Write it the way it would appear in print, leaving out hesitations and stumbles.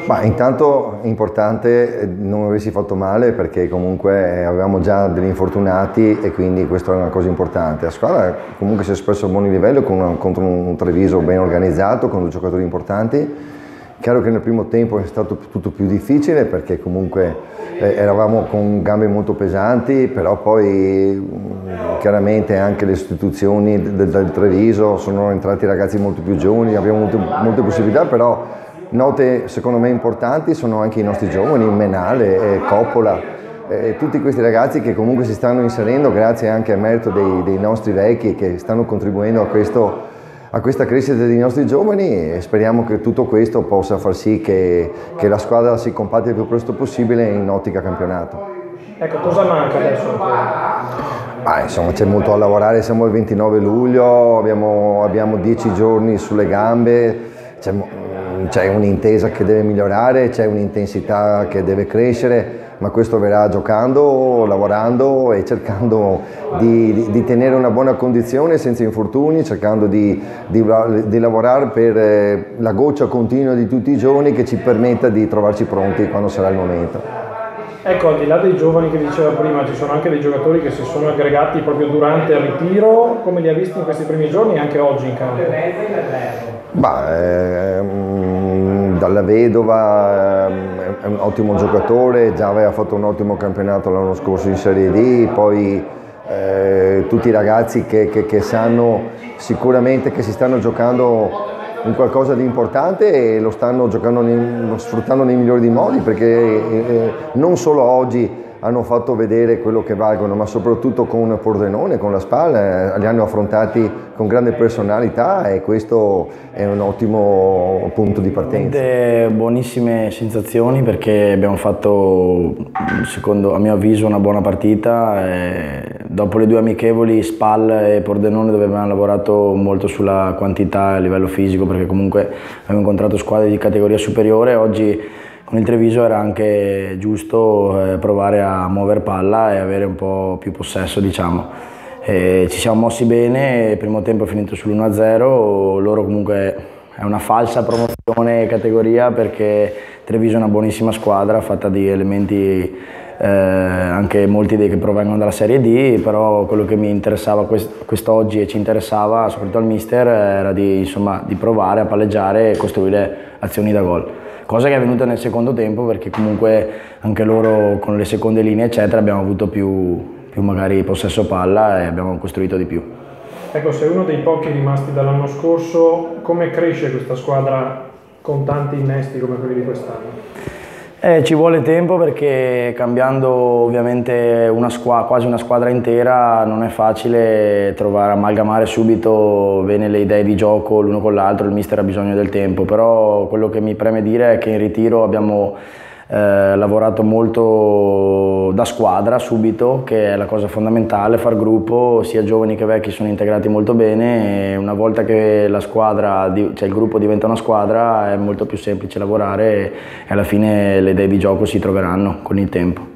Ma intanto è importante non avessi fatto male, perché comunque avevamo già degli infortunati e quindi questa è una cosa importante. La squadra comunque si è espresso a buon livello contro un Treviso ben organizzato, con due giocatori importanti. Chiaro che nel primo tempo è stato tutto più difficile, perché comunque eravamo con gambe molto pesanti, però poi chiaramente anche le sostituzioni del Treviso, sono entrati ragazzi molto più giovani, abbiamo molte possibilità, però note secondo me importanti sono anche i nostri giovani, Menale, Coppola, tutti questi ragazzi che comunque si stanno inserendo grazie anche al merito dei nostri vecchi, che stanno contribuendo a questa crescita dei nostri giovani, e speriamo che tutto questo possa far sì che la squadra si compatti il più presto possibile in ottica campionato. Ecco, cosa manca adesso? Insomma, c'è molto da lavorare, siamo il 29 luglio, abbiamo 10 giorni sulle gambe, c'è un'intesa che deve migliorare, c'è un'intensità che deve crescere, ma questo verrà giocando, lavorando e cercando di tenere una buona condizione senza infortuni, cercando di lavorare per la goccia continua di tutti i giorni che ci permetta di trovarci pronti quando sarà il momento. Ecco, al di là dei giovani che diceva prima, ci sono anche dei giocatori che si sono aggregati proprio durante il ritiro. Come li ha visti in questi primi giorni e anche oggi in campo? Dalla Vedova è un ottimo giocatore, già aveva fatto un ottimo campionato l'anno scorso in Serie D, poi tutti i ragazzi che sanno sicuramente che si stanno giocando un qualcosa di importante e lo stanno sfruttando nei migliori dei modi, perché non solo oggi hanno fatto vedere quello che valgono, ma soprattutto con Pordenone, con la SPAL, li hanno affrontati con grande personalità, e questo è un ottimo punto di partenza. Buonissime sensazioni, perché abbiamo fatto, a mio avviso, una buona partita. Dopo le due amichevoli SPAL e Pordenone, dove abbiamo lavorato molto sulla quantità a livello fisico, perché comunque abbiamo incontrato squadre di categoria superiore, oggi con il Treviso era anche giusto provare a muovere palla e avere un po' più possesso, diciamo. Ci siamo mossi bene, il primo tempo è finito sull'1-0, loro comunque è una falsa promozione categoria, perché Treviso è una buonissima squadra fatta di elementi anche molti che provengono dalla Serie D, però quello che mi interessava quest'oggi e ci interessava soprattutto al mister era di provare a palleggiare e costruire azioni da gol. Cosa che è avvenuta nel secondo tempo, perché comunque anche loro con le seconde linee eccetera abbiamo avuto più magari possesso palla e abbiamo costruito di più. Ecco, sei uno dei pochi rimasti dall'anno scorso, come cresce questa squadra con tanti innesti come quelli di quest'anno? Ci vuole tempo, perché cambiando ovviamente quasi una squadra intera non è facile amalgamare subito bene le idee di gioco l'uno con l'altro, il mister ha bisogno del tempo, però quello che mi preme dire è che in ritiro abbiamo lavorato molto da squadra subito, che è la cosa fondamentale, far gruppo, sia giovani che vecchi sono integrati molto bene, e una volta che il gruppo diventa una squadra è molto più semplice lavorare e alla fine le idee di gioco si troveranno con il tempo.